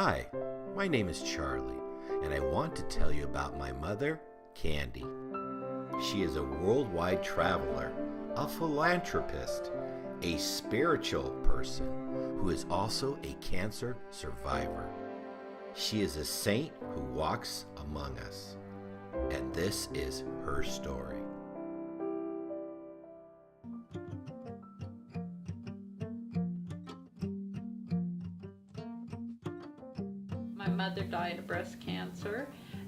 Hi, my name is Charlie, and I want to tell you about my mother, Kandy. She is a worldwide traveler, a philanthropist, a spiritual person who is also a cancer survivor. She is a saint who walks among us, and this is her story. My mother died of breast cancer,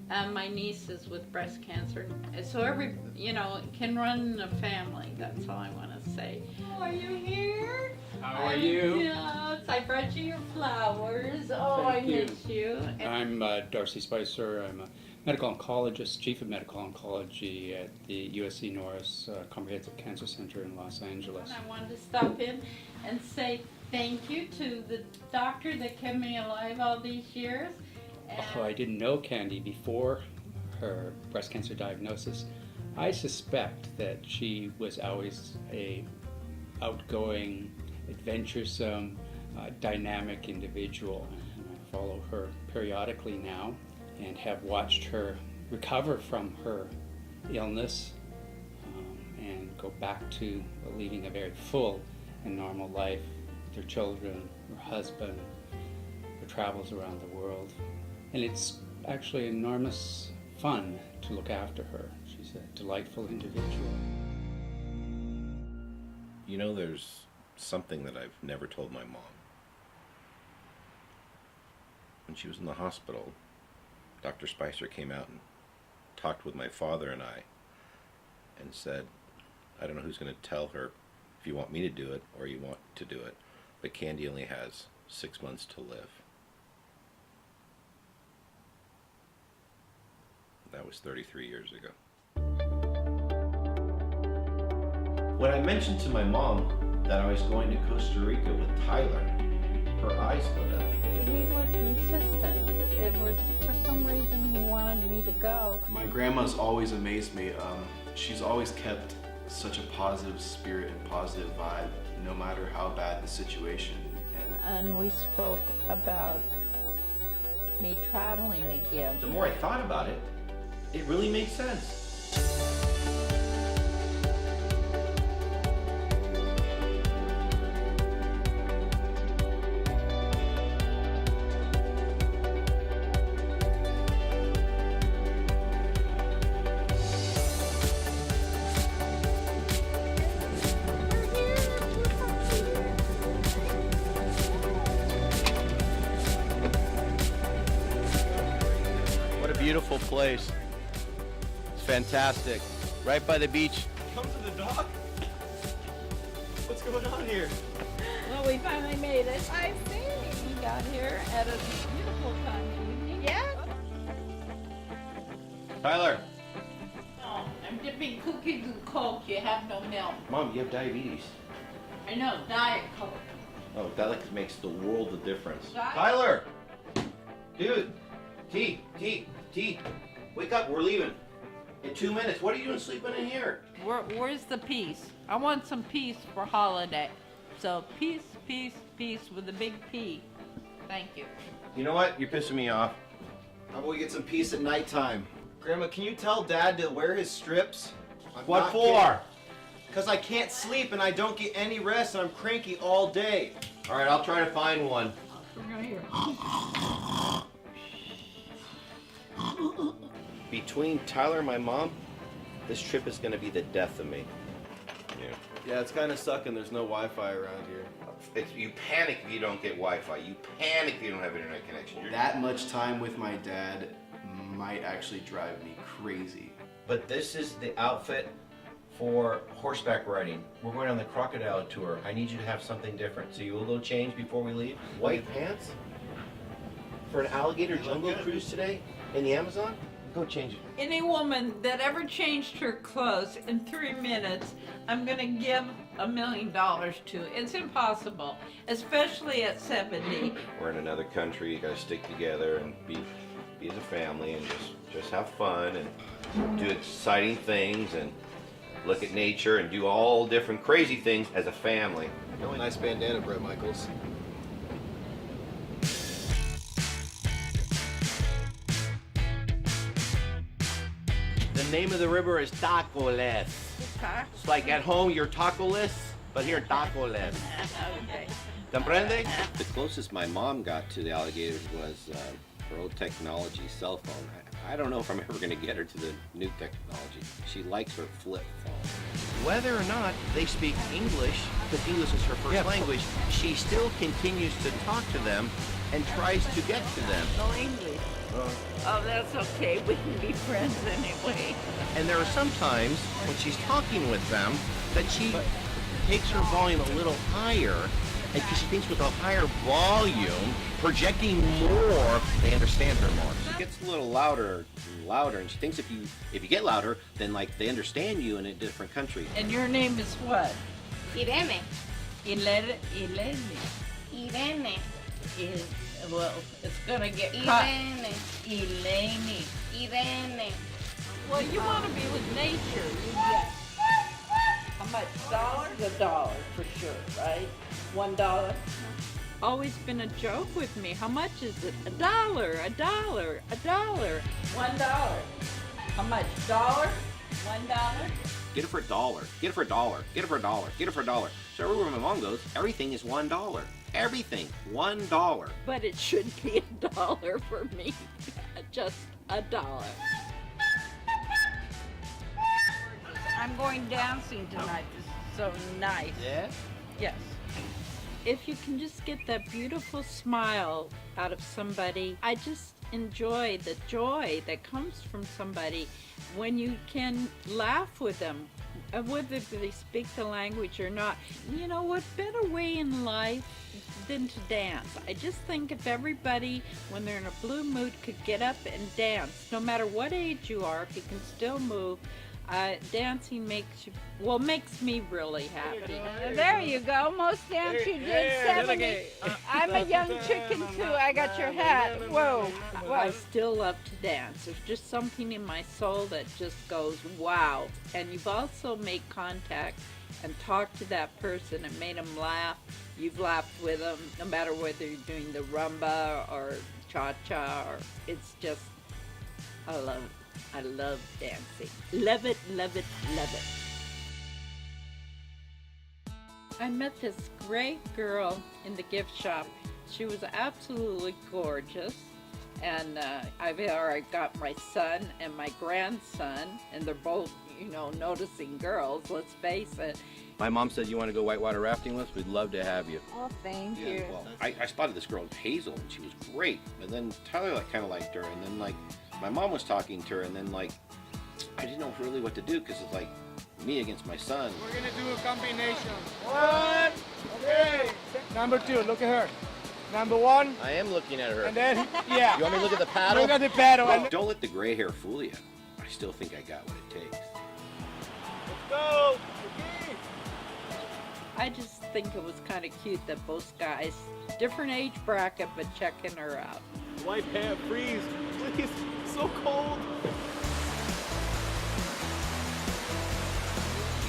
and my niece is with breast cancer. So every, it can run in a family. That's all I want to say. Oh, are you here? How are you? Yes, I brought you your flowers. Oh, Thank I you. miss you. I'm Darcy Spicer. I'm a medical oncologist, chief of medical oncology at the USC Norris Comprehensive Cancer Center in Los Angeles. I wanted to stop in and say thank you to the doctor that kept me alive all these years. Oh, I didn't know Kandy before her breast cancer diagnosis. I suspect that she was always a outgoing, adventuresome, dynamic individual. And I follow her periodically now and have watched her recover from her illness and go back to leading a very full and normal life with her children, her husband, her travels around the world. And it's actually enormous fun to look after her. She's a delightful individual. You know, there's something that I've never told my mom. When she was in the hospital, Dr. Spicer came out and talked with my father and I and said, I don't know who's going to tell her if you want me to do it or you want to do it, but Kandy only has 6 months to live. That was 33 years ago. When I mentioned to my mom that I was going to Costa Rica with Tyler, her eyes lit up. He was insistent. It was, for some reason, he wanted me to go. My grandma's always amazed me. She's always kept such a positive spirit and positive vibe, no matter how bad the situation. And we spoke about me traveling again. The more I thought about it, it really made sense. What a beautiful place. It's fantastic. Right by the beach. Come to the dock? What's going on here? Well, we finally made it. I see. We got here at a beautiful time of evening. Yeah? Tyler! Oh, I'm dipping cookies in Coke. You have no milk. Mom, you have diabetes. I know, Diet Coke. Oh, that makes the world of difference. Diet- Tyler! Dude! T! Wake up, we're leaving. In 2 minutes. What are you doing sleeping in here? Where's the peace? I want some peace for holiday. So peace, peace, peace with a big P. Thank you. You know what? You're pissing me off. How about we get some peace at nighttime? Grandma, can you tell Dad to wear his strips? What for? Because I can't sleep and I don't get any rest and I'm cranky all day. All right, I'll try to find one. Right here. Between Tyler and my mom, this trip is going to be the death of me. Yeah, it's kind of sucking. There's no Wi-Fi around here. You panic if you don't get Wi-Fi. You panic if you don't have internet connection. That much time with my dad might actually drive me crazy. But this is the outfit for horseback riding. We're going on the crocodile tour. I need you to have something different. So you will go change before we leave? White pants? For an alligator jungle cruise today in the Amazon? Go change it. Any woman that ever changed her clothes in 3 minutes, I'm gonna give $1 million to. It's impossible, especially at 70. We're in another country. You got to stick together and be as a family and just have fun and do exciting things and look at nature and do all different crazy things as a family. Nice bandana, Brett Michaels. name of the river is Tacoles. It's like at home you're tacoless, but here tacoles. Okay. Comprende? The closest my mom got to the alligators was her old technology cell phone. I don't know if I'm ever going to get her to the new technology. She likes her flip phone. Whether or not they speak English, because English is her first language, she still continues to talk to them and tries to get to them. No English. Oh, that's okay. We can be friends anyway. And there are some times when she's talking with them that she takes her volume a little higher, and because she thinks with a higher volume, projecting more, they understand her more. She gets a little louder and louder, and she thinks if you get louder, then like they understand you in a different country. And your name is what? Irene. Irene. Irene. Well, it's gonna get cut. Irene. Elaine. Irene. Well, you want to be with nature. You get how much? $1? $1 for sure, right? $1. Always been a joke with me. How much is it? $1. $1. $1. $1. How much? $1? $1? Get it for $1. Get it for $1. Get it for $1. Get it for $1. So everywhere my mom goes, everything is $1. Everything $1. But it should be $1 for me. Just $1. I'm going dancing tonight. This is so nice. Yeah? Yes. If you can just get that beautiful smile out of somebody, I just enjoy the joy that comes from somebody when you can laugh with them, whether they speak the language or not. You know, what better way in life than to dance? I just think if everybody, when they're in a blue mood, could get up and dance, no matter what age you are, if you can still move, dancing makes me really happy. There you go. Most dance you did 70. I'm a young chicken too. I got your hat. Whoa. I still love to dance. There's just something in my soul that just goes, wow. And you've also made contact and talked to that person and made them laugh. You've laughed with them, no matter whether you're doing the rumba or cha-cha, or it's just, I love dancing. Love it, love it, love it. I met this great girl in the gift shop. She was absolutely gorgeous. And I've already got my son and my grandson, and they're both, noticing girls, let's face it. My mom said you want to go whitewater rafting with us? We'd love to have you. Oh, thank you. Well, I spotted this girl, Hazel, and she was great. And then Tyler kind of liked her, and then my mom was talking to her, and then I didn't know really what to do because it's me against my son. We're gonna do a combination. 1, okay. Number 2, look at her. Number 1. I am looking at her. And then, yeah. You want me to look at the paddle? Look at the paddle. Well, don't let the gray hair fool you. I still think I got what it takes. Let's go. I just think it was kind of cute that both guys, different age bracket, but checking her out. White pant, freeze. Please. So cold.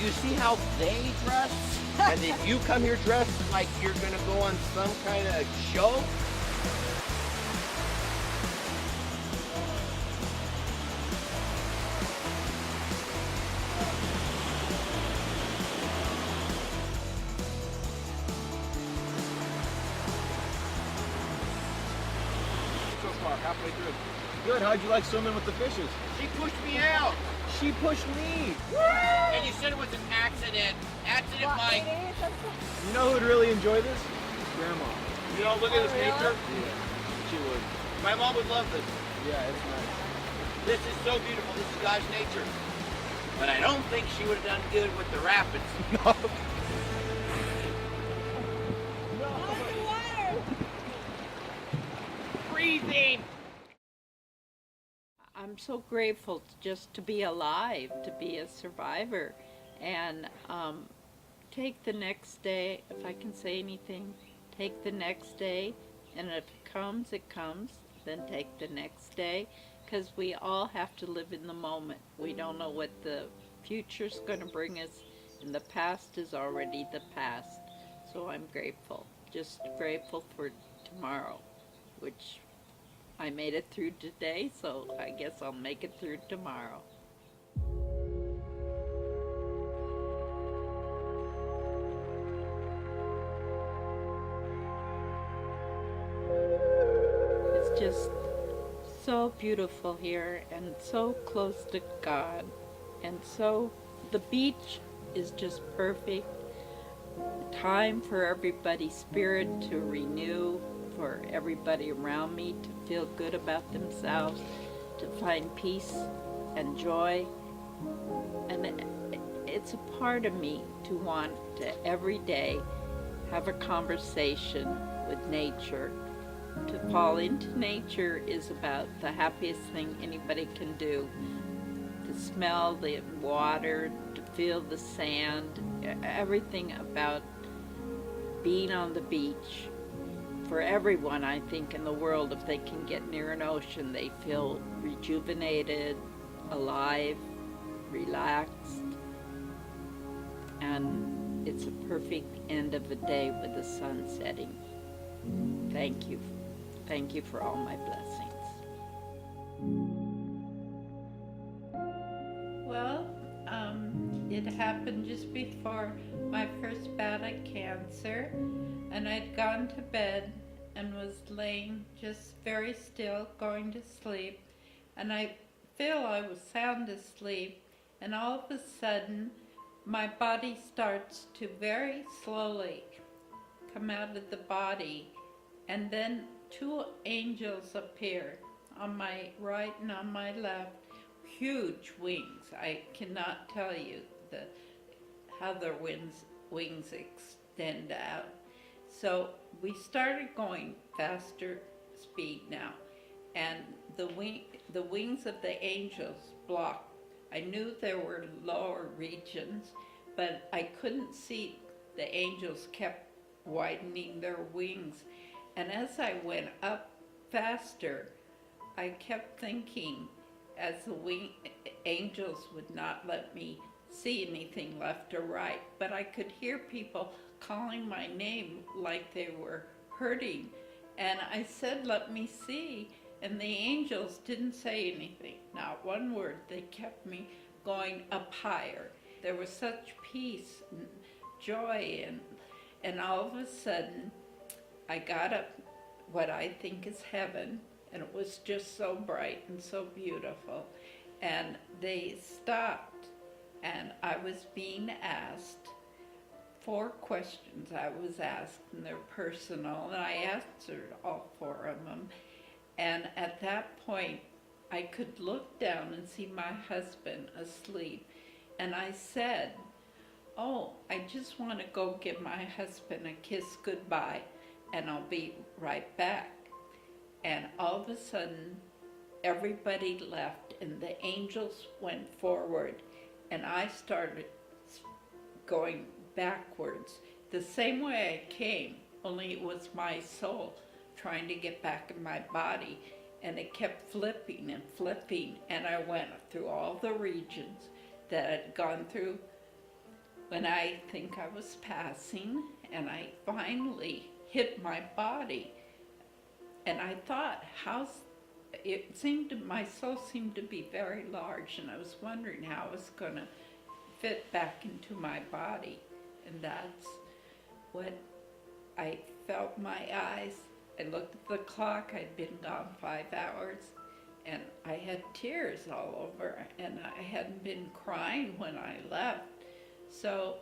You see how they dress? And then you come here dressed like you're gonna go on some kind of show? So far, halfway through. Good. How'd you like swimming with the fishes? She pushed me out. She pushed me. And you said it was an accident. Accident, Mike. You know who'd really enjoy this? Grandma. You know, look at this nature. She would. My mom would love this. Yeah, it's nice. This is so beautiful. This is God's nature. But I don't think she would have done good with the rapids. Freezing. I'm so grateful just to be alive, to be a survivor, and take the next day, if I can say anything, take the next day, and if it comes, then take the next day, because we all have to live in the moment. We don't know what the future's going to bring us, and the past is already the past. So I'm grateful, just grateful for tomorrow, which I made it through today, so I guess I'll make it through tomorrow. so beautiful here and so close to God. And so the beach is just perfect. Time for everybody's spirit to renew, for everybody around me to feel good about themselves, to find peace and joy. And it's a part of me to want to every day have a conversation with nature. To fall into nature is about the happiest thing anybody can do. To smell the water, to feel the sand, everything about being on the beach. For everyone, I think, in the world, if they can get near an ocean, they feel rejuvenated, alive, relaxed, and it's a perfect end of the day with the sun setting. Thank you. Thank you for all my blessings. Well, it happened just before my first bout of cancer, and I'd gone to bed and was laying just very still, going to sleep, and I feel I was sound asleep, and all of a sudden my body starts to very slowly come out of the body, and then two angels appear on my right and on my left, huge wings. I cannot tell you how their wings extend out. So we started going faster speed now, and the wings of the angels blocked. I knew there were lower regions, but I couldn't see. The angels kept widening their wings, and as I went up faster, I kept thinking, as the angels would not let me see anything left or right, but I could hear people calling my name like they were hurting, and I said, "Let me see," and the angels didn't say anything, not one word. They kept me going up higher. There was such peace and joy, and all of a sudden I got up what I think is heaven, and it was just so bright and so beautiful, and they stopped, and I was being asked 4 questions. I was asked, and they're personal, and I answered all 4 of them. And at that point, I could look down and see my husband asleep. And I said, "Oh, I just want to go give my husband a kiss goodbye, and I'll be right back." And all of a sudden, everybody left, and the angels went forward, and I started going backwards, the same way I came, only it was my soul trying to get back in my body, and it kept flipping and flipping, and I went through all the regions that I'd gone through when I think I was passing, and I finally hit my body, and I thought, my soul seemed to be very large, and I was wondering how it was going to fit back into my body. And that's what I felt. My eyes, I looked at the clock, I'd been gone 5 hours, and I had tears all over, and I hadn't been crying when I left. So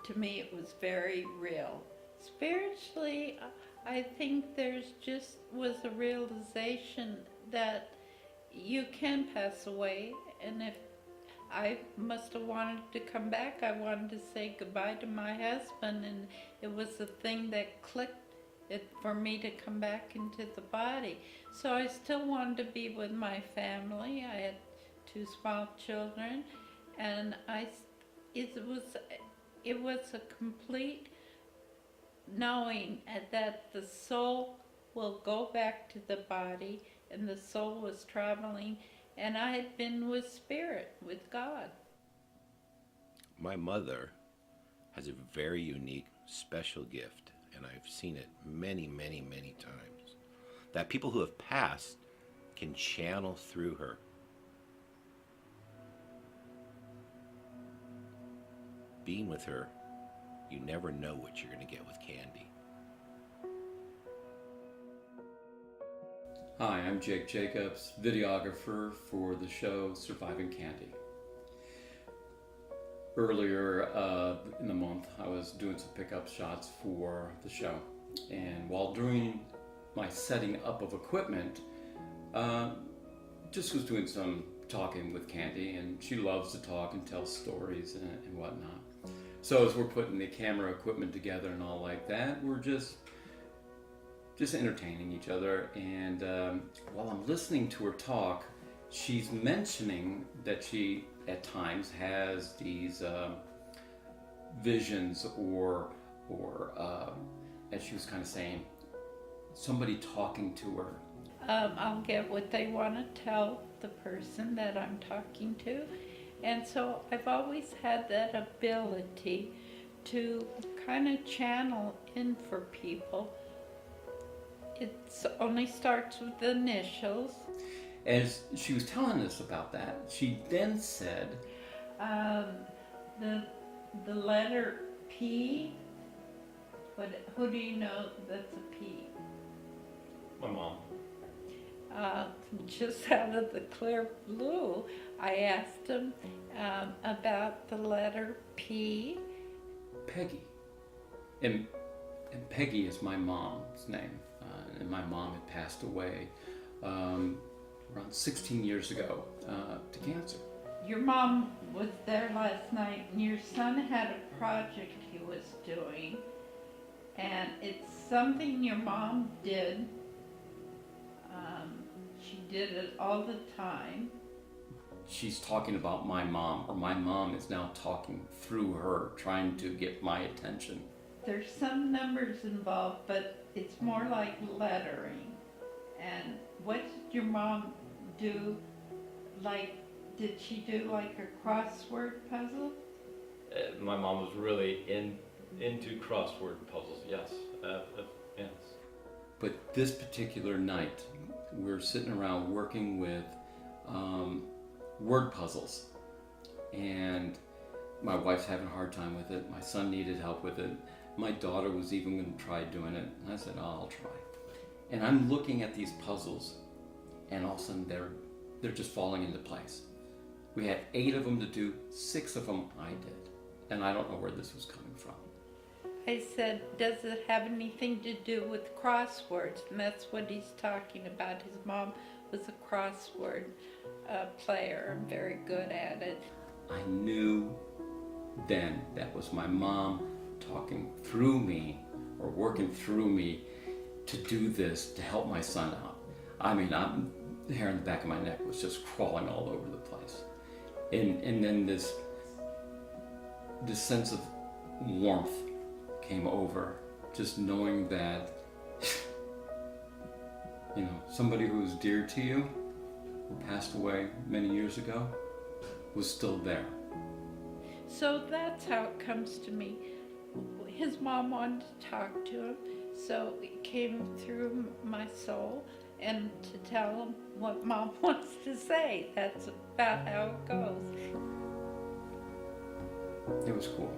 to me it was very real. Spiritually, I think there's just was a realization that you can pass away, and if I must have wanted to come back, I wanted to say goodbye to my husband, and it was a thing that clicked for me to come back into the body. So I still wanted to be with my family. I had 2 small children, and it was a complete knowing that the soul will go back to the body, and the soul was traveling, and I had been with Spirit, with God. My mother has a very unique, special gift, and I've seen it many, many, many times, that people who have passed can channel through her. Being with her, you never know what you're going to get with Kandy. Hi, I'm Jake Jacobs, videographer for the show Surviving Kandy. Earlier in the month, I was doing some pickup shots for the show, and while doing my setting up of equipment, just was doing some talking with Kandy, and she loves to talk and tell stories and whatnot. So as we're putting the camera equipment together and all like that, we're just entertaining each other, and while I'm listening to her talk, she's mentioning that she at times has these visions or as she was kind of saying, somebody talking to her. I'll get what they want to tell the person that I'm talking to, and so I've always had that ability to kind of channel in for people. It only starts with the initials. As she was telling us about that, she then said, the letter P. Who do you know that's a P? My mom. Just out of the clear blue, I asked him about the letter P. Peggy. And Peggy is my mom's name. And my mom had passed away around 16 years ago to cancer. Your mom was there last night, and your son had a project he was doing, and it's something your mom did. She did it all the time. She's talking about my mom, or my mom is now talking through her, trying to get my attention. There's some numbers involved, but it's more like lettering. And what did your mom do? Like, did she do like a crossword puzzle? My mom was really into crossword puzzles. Yes, yes. But this particular night, we're sitting around working with word puzzles, and my wife's having a hard time with it. My son needed help with it. My daughter was even going to try doing it, and I said, "Oh, I'll try." And I'm looking at these puzzles, and all of a sudden they're just falling into place. We had 8 of them to do, 6 of them I did, and I don't know where this was coming from. I said, does it have anything to do with crosswords? And that's what he's talking about. His mom was a crossword player and very good at it. I knew then that was my mom talking through me, or working through me to do this, to help my son out. I mean, the hair on the back of my neck was just crawling all over the place. And then this sense of warmth came over, just knowing that, somebody who was dear to you, who passed away many years ago, was still there. So that's how it comes to me. His mom wanted to talk to him, so it came through my soul, and to tell him what mom wants to say. That's about how it goes. It was cool.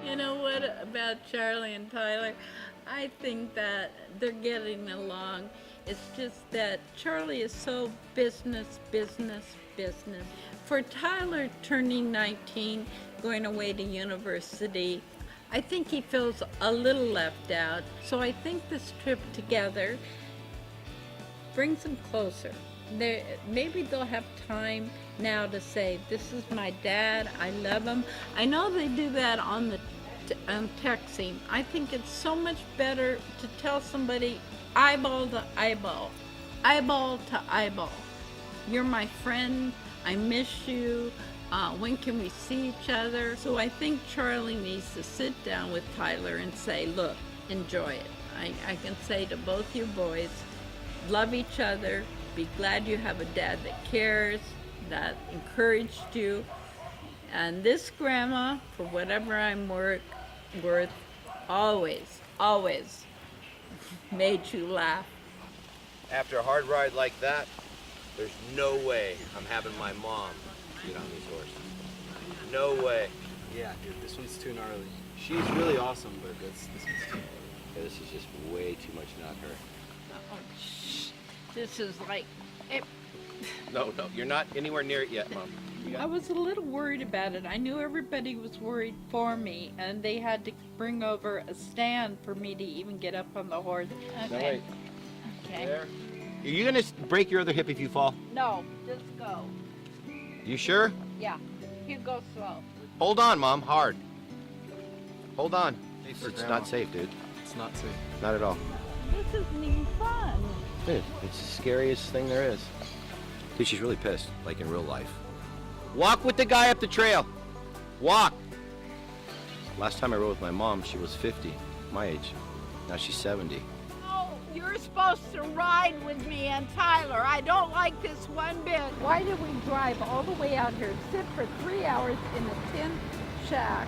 You know what about Charlie and Tyler? I think that they're getting along. It's just that Charlie is so business. For Tyler turning 19, going away to university, I think he feels a little left out. So I think this trip together brings them closer. Maybe they'll have time now to say, this is my dad, I love him. I know they do that on texting. I think it's so much better to tell somebody eyeball to eyeball, eyeball to eyeball. You're my friend, I miss you, when can we see each other? So I think Charlie needs to sit down with Tyler and say, look, enjoy it. I can say to both you boys, love each other, be glad you have a dad that cares, that encouraged you, and this grandma, for whatever I'm worth, always made you laugh. After a hard ride like that, There's no way I'm having my mom get on these horses. No way. Yeah, dude, this one's too gnarly. She's really awesome, but this one's too Yeah, this is just way too much not her. Oh, shh. This is like, it, No, you're not anywhere near it yet, Mom. I was a little worried about it. I knew everybody was worried for me, and they had to bring over a stand for me to even get up on the horse. Okay. Okay. There. Are you gonna break your other hip if you fall? No, just go. You sure? Yeah, you go slow. Hold on, Mom, hard. Hold on. Safe for It's Grandma. not safe, dude. It's not safe. Not at all. This isn't even fun. Dude, it's the scariest thing there is. Dude, she's really pissed, like in real life. Walk with the guy up the trail. Walk. Last time I rode with my mom, she was 50, my age. Now she's 70. Oh, you're supposed to ride with me and Tyler. I don't like this one bit. Why did we drive all the way out here, sit for 3 hours in a tin shack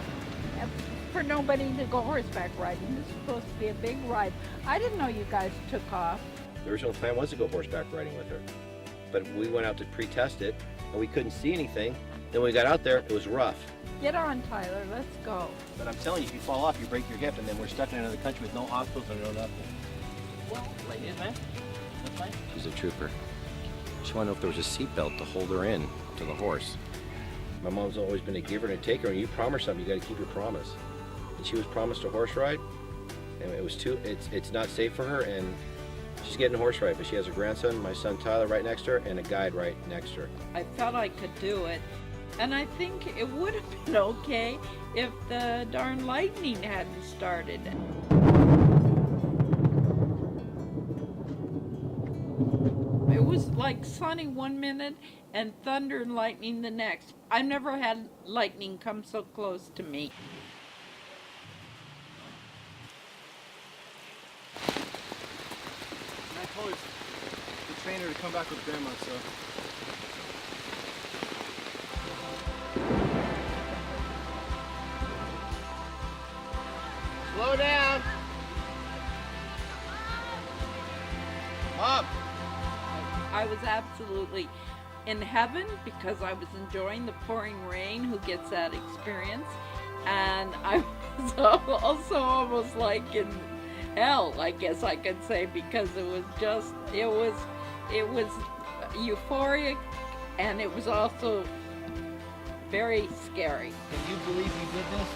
for nobody to go horseback riding? This is supposed to be a big ride. I didn't know you guys took off. The original plan was to go horseback riding with her. But we went out to pre-test it, and we couldn't see anything. Then when we got out there, it was rough. Get on, Tyler. Let's go. But I'm telling you, if you fall off, you break your hip, and then we're stuck in another country with no hospitals and no nothing. Well, ladies, man. That's fine. She's a trooper. She wanted to know if there was a seatbelt to hold her in to the horse. My mom's always been a giver and a taker, and you promise something, you got to keep your promise. And she was promised a horse ride, and it was it's not safe for her, and she's getting a horse ride, but she has her grandson, my son Tyler, right next to her, and a guide right next to her. I felt I could do it. And I think it would have been okay if the darn lightning hadn't started. It was like sunny 1 minute and thunder and lightning the next. I've never had lightning come so close to me. And I told the trainer to come back with Grandma, so. Slow down. Mom. I was absolutely in heaven because I was enjoying the pouring rain. Who gets that experience? And I was also almost like in hell, I guess I could say, because it was euphoric, and it was also very scary. Can you believe you did this?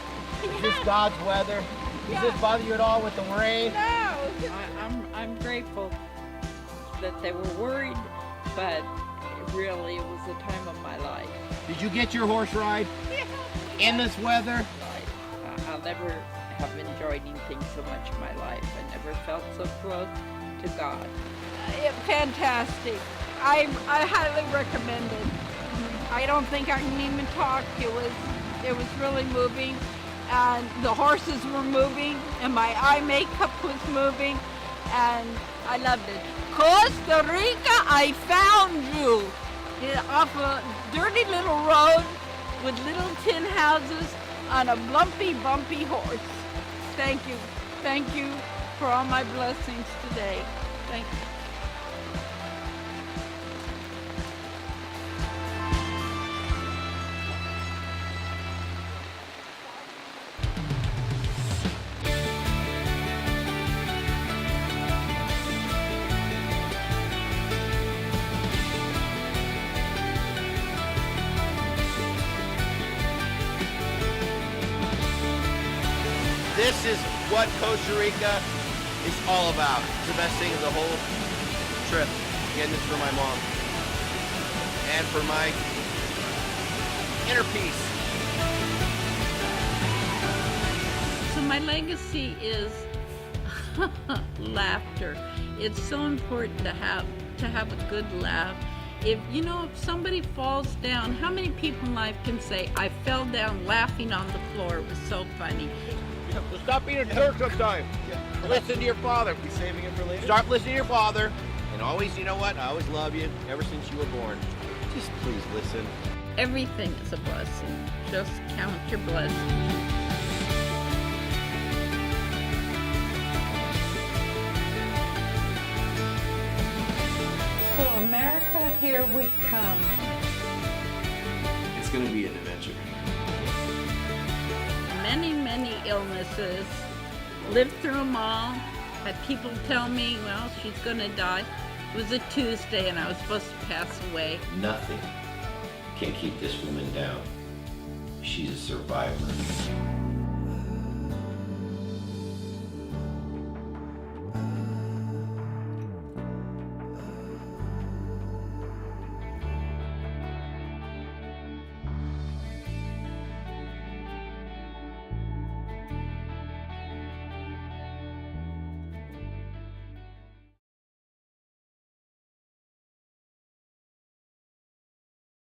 Is this God's weather? Does this bother you at all with the rain? No, I'm grateful that they were worried, but really it was the time of my life. Did you get your horse ride in this weather? I'll never have enjoyed anything so much in my life. I never felt so close to God. Fantastic. I highly recommend it. I don't think I can even talk. It was really moving, and the horses were moving, and my eye makeup was moving, and I loved it. Costa Rica, I found you. Off a dirty little road with little tin houses on a bumpy horse. Thank you. Thank you for all my blessings today. Thank you. This is what Costa Rica is all about. It's the best thing of the whole trip. Getting this for my mom. And for my inner peace. So my legacy is laughter. It's so important to have a good laugh. If somebody falls down, how many people in life can say, I fell down laughing on the floor, it was so funny. So stop being a jerk sometime. Listen to your father. You saving it for later? Start listening to your father. And always, you know what? I always love you ever since you were born. Just please listen. Everything is a blessing. Just count your blessings. So America, here here we come. It's gonna be an adventure. Many illnesses. Lived through them all. Had people tell me, well, she's gonna die. It was a Tuesday and I was supposed to pass away. Nothing can keep this woman down. She's a survivor.